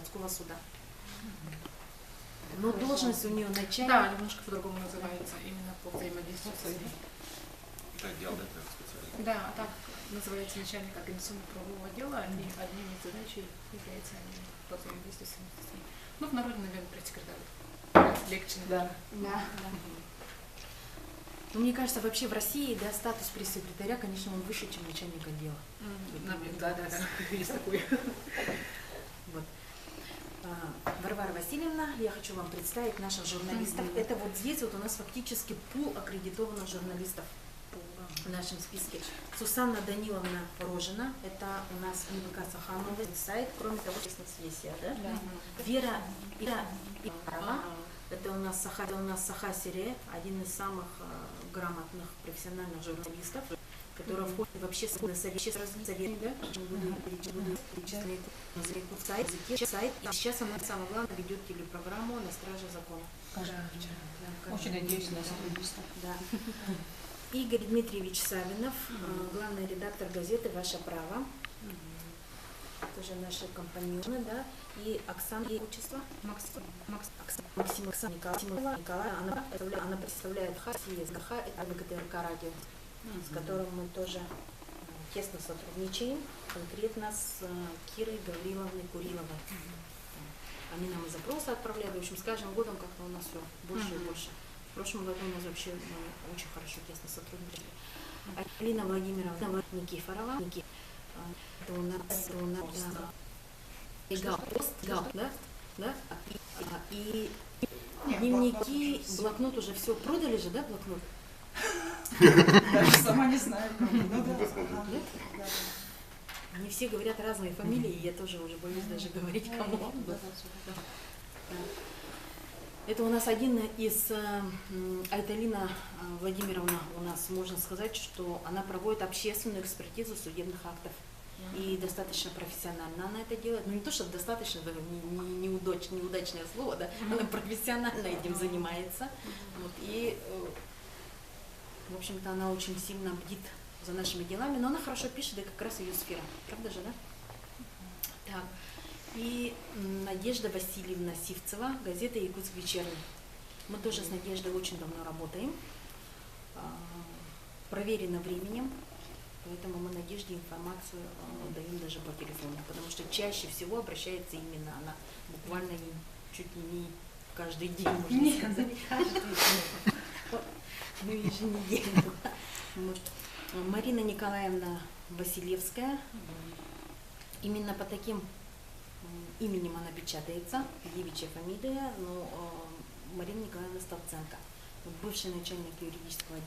городского суда. Но должность у нее начальник. Да, немножко по-другому называется, именно по взаимодействию с людьми. Это отдел, да, это специалист? Да, а так называется начальник организационно-правового отдела, и одним из задач является по взаимодействию с людьми. Ну, в народе, наверное, пресс-секретарь. Легче, Да. Да. Ну, мне кажется, вообще в России, да, статус пресс-секретаря, конечно, он выше, чем начальник отдела. Да, есть такой. Вот. Варвара Васильевна, я хочу вам представить наших журналистов. Это вот здесь вот у нас фактически пул аккредитованных журналистов в нашем списке. Сусанна Даниловна Рожина, это у нас НВК Саханова сайт, кроме того, Светия, да? Вера Иванова, это у нас Саха-Сире, один из самых грамотных профессиональных журналистов, который входит вообще в совет, да? Буду перечислять сайт. И сейчас она, самое главное, ведет телепрограмму «На страже закона». Очень надеюсь на сотрудничество. Да. Игорь Дмитриевич Савинов, главный редактор газеты «Ваше право». Тоже наши компаньоны, да. И Оксана, отчество? Оксана Николаевна, она представляет ХССГХ, это ВГТРК радио, с которым мы тоже тесно сотрудничаем, конкретно с Кирой Гавриловной Куриловой. Они нам и запросы отправляют, в общем, с каждым годом как-то у нас все больше и больше. В прошлом году у нас вообще очень хорошо, тесно сотрудничали. Алина Владимировна Никифорова, это у нас да? И дневники, блокнот уже все продали же, да, блокнот? Даже сама не знаю. Они все говорят разные фамилии, и я тоже уже боюсь даже говорить кому. Это у нас один из, Айталина Владимировна у нас, можно сказать, что она проводит общественную экспертизу судебных актов. И достаточно профессионально она это делает. Ну не то, что достаточно, это неудачное слово, да, она профессионально этим занимается. Вот, и, в общем-то, она очень сильно бдит за нашими делами, но она хорошо пишет, и как раз ее сфера. Правда же, да? Так. И Надежда Васильевна Сивцева, газета «Якутск вечерний». Мы тоже с Надеждой очень давно работаем, проверено временем, поэтому мы Надежде информацию даем даже по телефону, потому что чаще всего обращается именно она, буквально чуть ли не каждый день, можно сказать. Ну, еженедельно. Марина Николаевна Василевская, именно по таким именем она печатается, девичья фамилия, но Марина Николаевна Ставценко, бывший начальник юридического отдела.